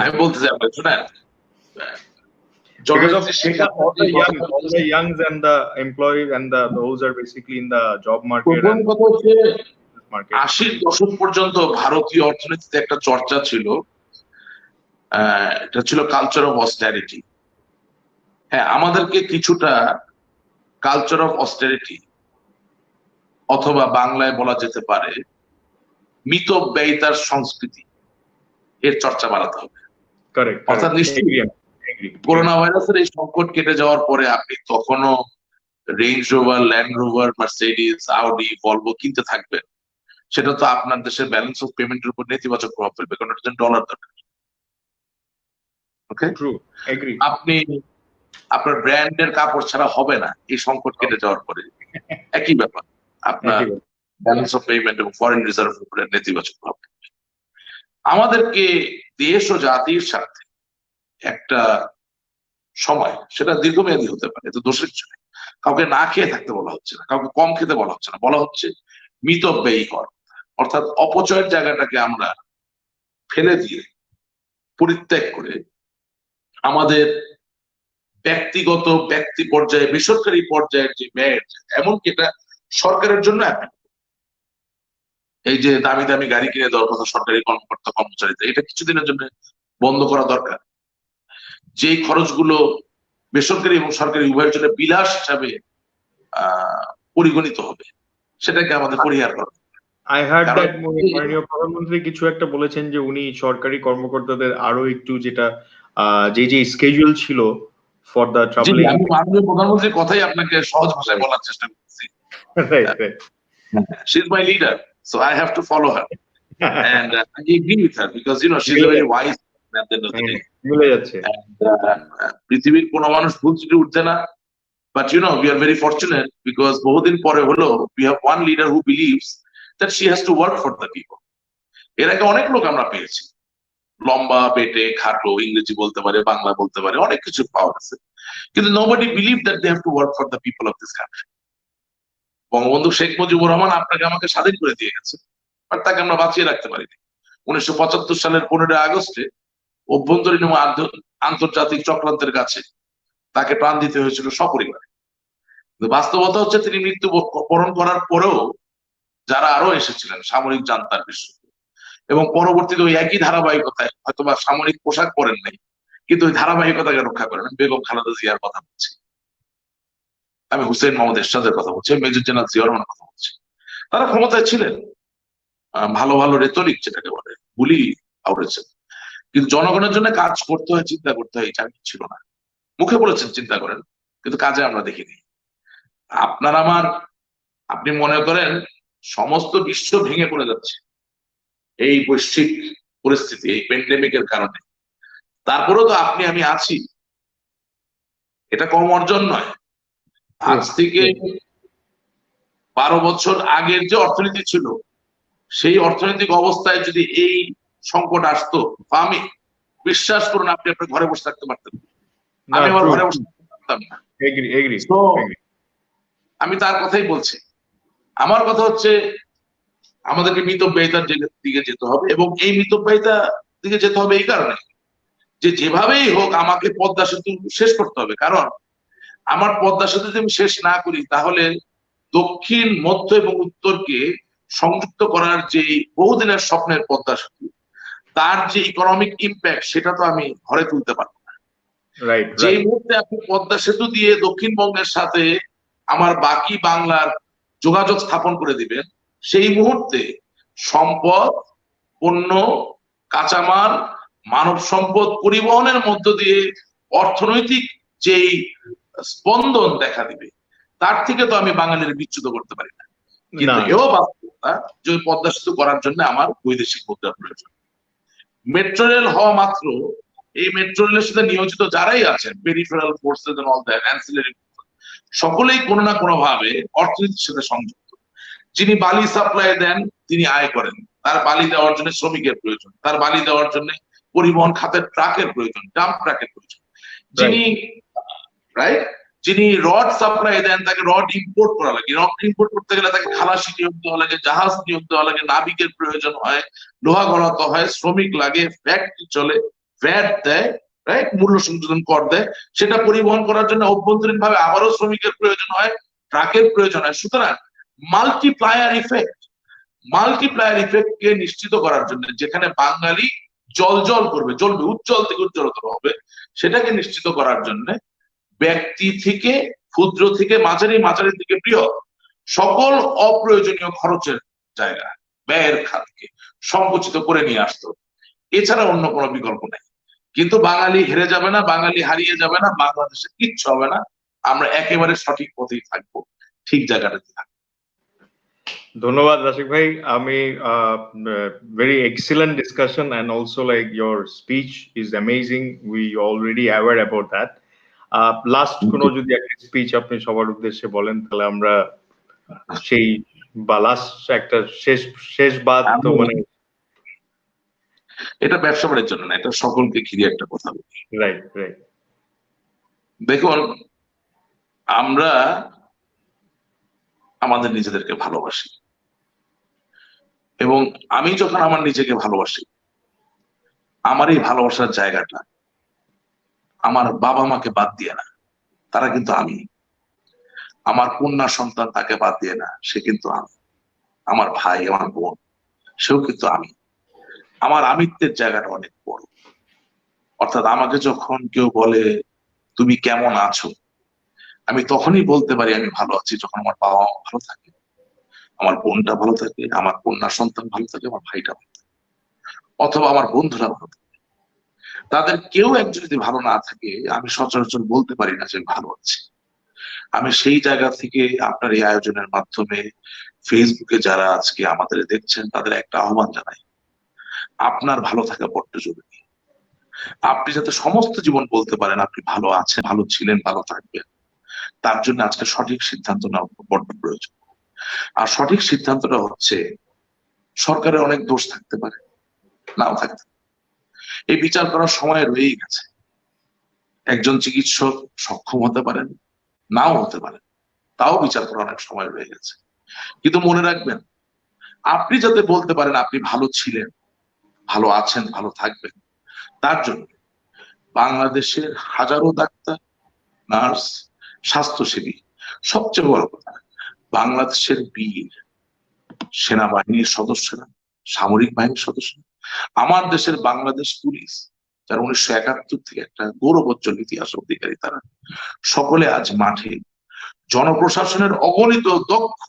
আমি বলতে চাই আপনার শুনেন, because of all the youngs and the employees and those are basically in the job market and market 80 দশক পর্যন্ত ভারতীয় অর্থনীতিতে একটা চর্চা ছিল, এটা ছিল কালচার অফ অস্টেরিটি। হ্যাঁ, আমাদেরকে কিছুটা কালচার অফ অস্টেরিটি অথবা বাংলায় বলা যেতে পারে মিতব্যয়িতার সংস্কৃতি, এর চর্চা বাড়াতে হবে। অর্থাৎ নিশ্চয়ই করোনা ভাইরাসের এই সংকট কেটে যাওয়ার পরে আপনি তখনও range rover, land rover, Mercedes, Audi, Volvo কিনতে থাকবেন, সেটা তো আপনার দেশের ব্যালেন্স অফ পেমেন্টের উপর নেতিবাচক প্রভাব ফেলবে, কারণ এটার জন্য ডলার দরকার। ওকে, আপনি আপনার ব্র্যান্ডের কাপড় ছাড়া হবে না এই সংকট কেটে যাওয়ার পরে। একই ব্যাপার, আপনার ব্যালেন্স অফ পেমেন্ট এবং ফরেন রিজার্ভ উপরে নেতিবাচক প্রভাব ফেলবে। আমাদেরকে দেশ ও জাতির স্বার্থে একটা সময়, সেটা দীর্ঘমেয়াদী হতে পারে, তো দোষের কিছু নেই। কাউকে না খেয়ে থাকতে বলা হচ্ছে না, কাউকে কম খেতে বলা হচ্ছে না, বলা হচ্ছে মিতব্যয়ী কর, অর্থাৎ অপচয়ের জায়গাটাকে আমরা ফেলে দিয়ে পরিত্যাগ করে আমাদের ব্যক্তিগত ব্যক্তি পর্যায়ে, বেসরকারি পর্যায়ের যে ব্যয়, এমনকি এটা সরকারের জন্য এই যে দামি দামি গাড়ি কিনে দেওয়ার কথা সরকারি কর্মকর্তা কর্মচারীদের, এটা কিছুদিনের জন্য বন্ধ করা দরকার। যে খরচগুলো বেসরকারি এবং সরকারি উভয়ের জন্য বিলাস হিসাবে পরিগণিত হবে, সেটাকে আমাদের পরিহার করা। আই হার্ড দ্যাট মাননীয় প্রধানমন্ত্রী কিছু একটা বলেছেন যে উনি সরকারি কর্মকর্তাদের আরো একটু যেটা যে স্কেডিউল ছিল ফর দ্য ট্রাভেলিং। আমি মাননীয় প্রধানমন্ত্রীর কথাই আপনাকে সহজ ভাষায় বলার চেষ্টা করছি। She's my leader, so I have to follow her, and I agree with her because she's a very wise man at the end of the day. পৃথিবীর কোনো মানুষ ভুল ত্রুটি উঠছে না, but we are very fortunate because বহুদিন পরে হলো we have one leader who believes that she has to work for the people. এর আগে অনেক লোক আমরা পেয়েছি, লম্বা, পেটে, খাটো, ইংরেজি বলতে পারে, বাংলা বলতে পারে, অনেক কিছু পাওয়া গেছে, কিন্তু nobody believed that they have to work for the people of this country. Bangabandhu Sheikh Mujibur Rahman আপনাকে আমাকে স্বাধীন করে দিয়ে গেছে, আর তাকে আমরা বাঁচিয়ে রাখতে পারিনি। 1975 সালের 15 আগস্টে অভ্যন্তরীণ এবং আন্তর্জাতিক চক্রান্তের কাছে তাকে প্রাণ দিতে হয়েছিল সপরিবারে। বাস্তবতা হচ্ছে তিনি মৃত্যুবরণ করার পরেও যারা আরো এসেছিলেন, সামরিক জান্তার বিশেষত, এবং পরবর্তীতে ওই একই ধারাবাহিকতায় হয়তোবা সামরিক পোশাক পরেন নাই, কিন্তু ওই ধারাবাহিকতাকে রক্ষা করেন। বেগম খালেদা জিয়ার কথা বলছি, আমি হুসেন মোহাম্মদ এরশাদের কথা বলছি, মেজর জেনারেল জিয়া রহমানের কথা বলছি। তারা ক্ষমতায় ছিলেন, ভালো ভালো রেটরিক যেটাকে বলে বুলি আউড়েছেন, কিন্তু জনগণের জন্য কাজ করতে হয়, চিন্তা করতে হয়, এটা ছিল না। মুখে বলেছেন চিন্তা করেন, কিন্তু কাজে আমরা দেখিনি। আপনার আমার, আপনি মনে করেন সমস্ত বিশ্ব ভেঙে পড়ে যাচ্ছে এই বৈশ্বিক পরিস্থিতি, এই প্যান্ডেমিকের কারণে, তারপরেও তো আপনি আমি আছি, এটা কম অর্জন নয়। আজ থেকে 12 বছর আগের যে অর্থনীতি ছিল, সেই অর্থনৈতিক অবস্থায় যদি এই সংকট আসতো, আমি বিশ্বাস করুন আপনি আপনার ঘরে বসে থাকতে পারতেন, আমি আমার ঘরে বসে থাকতে পারতাম না। আমি তার কথাই বলছি। আমার কথা হচ্ছে আমাদেরকে মিতব্যয়িতার দিকে যেতে হবে, এবং এই মিতব্যয়িতা দিকে যেতে হবে এই কারণে যে যেভাবেই হোক আমাকে পদ্মা সেতু শেষ করতে হবে। কারণ আমার পদ্মা সেতু যদি আমি শেষ না করি, তাহলে দক্ষিণ, মধ্য এবং উত্তরকে সংযুক্ত করার যে বহুদিনের স্বপ্নের পদ্মা সেতু, তার যে ইকোনমিক ইম্প্যাক্ট, সেটা তো আমি ঘরে তুলতে পারবো না। যে মুহূর্তে আপনি পদ্মা সেতু দিয়ে দক্ষিণবঙ্গের সাথে আমার বাকি বাংলার যোগাযোগ স্থাপন করে দিবেন, সেই মুহূর্তে সম্পদ, পণ্য, কাঁচামাল, মানব সম্পদ পরিবহনের মধ্য দিয়ে অর্থনৈতিক যেই স্পন্দন দেখা দিবে, তার থেকে তো আমি বাঙালির বিচ্যুত করতে পারি না। কিন্তু না এও বাস্তবতা যে পদ্মা সেতু করার জন্য আমার বৈদেশিক মুদ্রা প্রয়োজন। মেট্রো রেল হওয়া মাত্র এই মেট্রো রেলের সাথে নিয়োজিত যারাই আছেন, peripheral forces and all that, ancillary, সকলেই কোনো না কোনো ভাবে অর্থনীতির সাথে সংযুক্ত। যিনি বালি সাপ্লাই দেন তিনি আয় করেন, তার বালি দেওয়ার জন্য শ্রমিকের প্রয়োজন, তার বালি দেওয়ার জন্য পরিবহন খাতের ট্রাকের প্রয়োজন, ডাম্প ট্রাকের প্রয়োজন। যিনি রাইট যিনি রড সাপ্লাই দেন তাকে রড ইম্পোর্ট করা লাগে, রড ইম্পোর্ট করতে গেলে তাকে খালাসি নিয়োগ দেওয়া লাগে, জাহাজ নিয়োগ দেওয়া লাগে, নাবিকের প্রয়োজন হয়, লোহা গলাতে হয়, শ্রমিক লাগে, ফ্যাক্টরি চলে, ভ্যাট দেয়, রাইট, মূল্য সংযোজন কর দেয়, সেটা পরিবহন করার জন্য অভ্যন্তরীণ ভাবে আবারও শ্রমিকের প্রয়োজন হয়, ট্রাকের প্রয়োজন হয়। সুতরাং মাল্টিপ্লায়ার ইফেক্ট কে নিশ্চিত করার জন্য, যেখানে বাঙালি জল করবে, জ্বলবে, উজ্জ্বল থেকে উজ্জ্বলতর হবে, সেটাকে নিশ্চিত করার জন্য ব্যক্তি থেকে ক্ষুদ্র থেকে মাঝারি, মাঝারি থেকে বৃহৎ সকল অপ্রয়োজনীয় খরচের জায়গা, ব্যয়ের খাতকে সংকুচিত করে নিয়ে আসতে হবে। এছাড়া অন্য কোনো বিকল্প নেই। কিন্তু বাঙালি হেরে যাবে না, বাঙালি হারিয়ে যাবে না, বাংলাদেশে কিচ্ছু হবে না, আমরা একেবারে সঠিক পথেই থাকবো, ঠিক জায়গাটাতে থাকবো। ধন্যবাদ রাশিক ভাই। আমি very excellent discussion and also like your speech is amazing. We already aware about that. Last কোনো যদি একটা স্পিচ আপনি সবার উদ্দেশ্যে বলেন তাহলে আমরা সেই বা লাস্ট একটা শেষ বাদ তো মানে এটা ব্যবসা বাড়ির জন্য না, এটা সকলকে ঘিরে একটা কথা বলি। রাইট। দেখুন, আমরা আমাদের নিজেদেরকে ভালোবাসি, এবং আমি যখন আমার নিজেকে ভালোবাসি, আমার এই ভালোবাসার জায়গাটা আমার বাবা মাকে বাদ দিয়ে না, তারা কিন্তু আমি। আমার কন্যা সন্তান তাকে বাদ দিয়ে না, সে কিন্তু আমি। আমার ভাই, আমার বোন, সেও কিন্তু আমি। আমার আমিত্বের জায়গাটা অনেক বড়। অর্থাৎ আমাকে যখন কেউ বলে তুমি কেমন আছো, আমি তখনই বলতে পারি আমি ভালো আছি যখন আমার বাবা মা ভালো থাকে, আমার বোনটা ভালো থাকে, আমার কন্যা সন্তান ভালো থাকে, আমার ভাইটা ভালো থাকে, অথবা আমার বন্ধুরা ভালো থাকে। তাদের কেউ একজন যদি ভালো না থাকে, আমি সচরাচর বলতে পারি না যে ভালো আছি। আমি সেই জায়গা থেকে আপনার এই আয়োজনের মাধ্যমে ফেসবুকে যারা আজকে আমাদের দেখছেন তাদের একটা আহ্বান জানাই, আপনার ভালো থাকা বড্ড জরুরি। আপনি যাতে সমস্ত জীবন বলতে পারেন আপনি ভালো আছেন, ভালো ছিলেন, ভালো থাকবেন, তার জন্য আজকে সঠিক সিদ্ধান্ত নেওয়া বড্ড প্রয়োজন। আর সঠিক সিদ্ধান্তটা হচ্ছে, সরকারের অনেক দোষ থাকতে পারে, নাও থাকতে পারে, এই বিচার করার সময় রয়েই গেছে। একজন চিকিৎসক সক্ষম হতে পারেন, নাও হতে পারেন, তাও বিচার করার অনেক সময় রয়ে গেছে। কিন্তু মনে রাখবেন, আপনি যাতে বলতে পারেন আপনি ভালো ছিলেন, ভালো আছেন, ভালো থাকবেন, তার জন্য বাংলাদেশের হাজারো ডাক্তার, নার্স, স্বাস্থ্যসেবী, সবচেয়ে বড় কথা বাংলাদেশের বীর সেনাবাহিনীর সদস্যরা, সামরিক বাহিনীর সদস্যরা, আমার দেশের বাংলাদেশ পুলিশ, যারা 1971 থেকে একটা গৌরবোজ্জ্বল ইতিহাস অধিকারী, তারা সকলে আজ মাঠে। জনপ্রশাসনের অগণিত দক্ষ,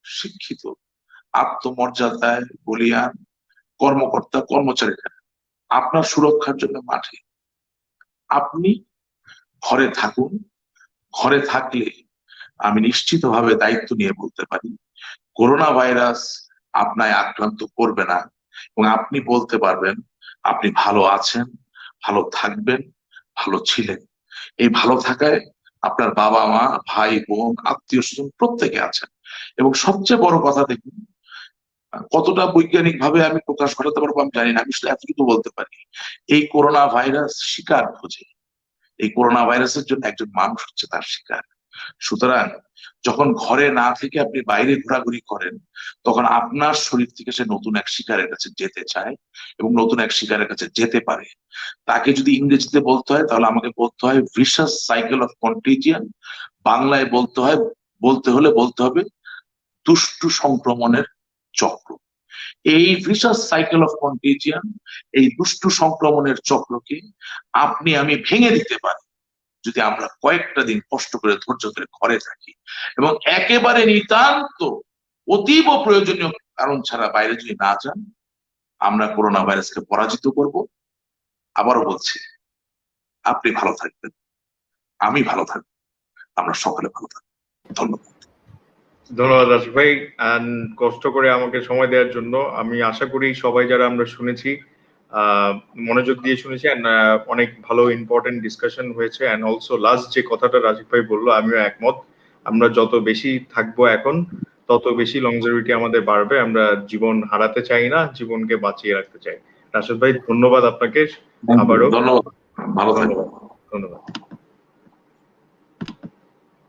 শিক্ষিত, আত্মমর্যাদায় বলিয়ান কর্মকর্তা, কর্মচারীরা আপনার সুরক্ষার জন্য মাঠে। আপনি ঘরে থাকুন, ঘরে থাকলে আমি নিশ্চিতভাবে দায়িত্ব নিয়ে বলতে পারি করোনা ভাইরাস আপনায় আক্রান্ত করবে না, এবং আপনি বলতে পারবেন আপনি ভালো আছেন, ভালো থাকবেন, ভালো ছিলেন। এই ভালো থাকায় আপনার বাবা মা, ভাই বোন, আত্মীয় স্বজন প্রত্যেকে আছেন। এবং সবচেয়ে বড় কথা, দেখুন কতটা বৈজ্ঞানিক ভাবে আমি প্রকাশ ঘটাতে পারবো আমি জানি না, আমি শুধু এতটুকু বলতে পারি, এই করোনা ভাইরাস শিকার খোঁজে। এই করোনা ভাইরাসের জন্য একজন মানুষ হচ্ছে তার শিকার। সুতরাং যখন ঘরে না থেকে আপনি বাইরে ঘোরাঘুরি করেন, তখন আপনার শরীর থেকে সে নতুন এক শিকারের কাছে যেতে চায় এবং নতুন এক শিকারের কাছে যেতে পারে। তাকে যদি ইংরেজিতে বলতে হয় তাহলে আমাকে বলতে হয় ভিশাস সাইকেল অফ কন্টেজিয়ান, বাংলায় বলতে হবে দুষ্টু সংক্রমণের চক্র। এই ভিশাস সাইকেল অফ কন্টেজিয়ান, এই দুষ্টু সংক্রমণের চক্রকে আপনি আমি ভেঙে দিতে পারি যদি আমরা কয়েকটা দিন কষ্ট করে ধৈর্য ধরে ঘরে থাকি এবং একেবারে নিতান্ত অতীব প্রয়োজনীয় কারণ ছাড়া বাইরে যদি না যান, আমরা করোনা ভাইরাসকে পরাজিত করব। আবারও বলছি, আপনি ভালো থাকবেন, আমি ভালো থাকবো, আমরা সকলে ভালো থাকবো। ধন্যবাদ। ধন্যবাদ রাজু ভাই, and কষ্ট করে আমাকে সময় দেওয়ার জন্য। আমি আশা করি সবাই যারা আমরা শুনেছি মনোযোগ দিয়ে শুনেছি, and অনেক ভালো ইম্পর্টেন্ট ডিসকাশন হয়েছে। অ্যান্ড অলসো লাস্ট যে কথাটা রাজীব ভাই বললো, আমিও একমত। আমরা যত বেশি থাকবো এখন, তত বেশি লংজিভিটি আমাদের বাড়বে। আমরা জীবন হারাতে চাই না, জীবনকে বাঁচিয়ে রাখতে চাই। রাশেদ ভাই, ধন্যবাদ আপনাকে আবারও। ধন্যবাদ, ভালো থাকবেন। ধন্যবাদ।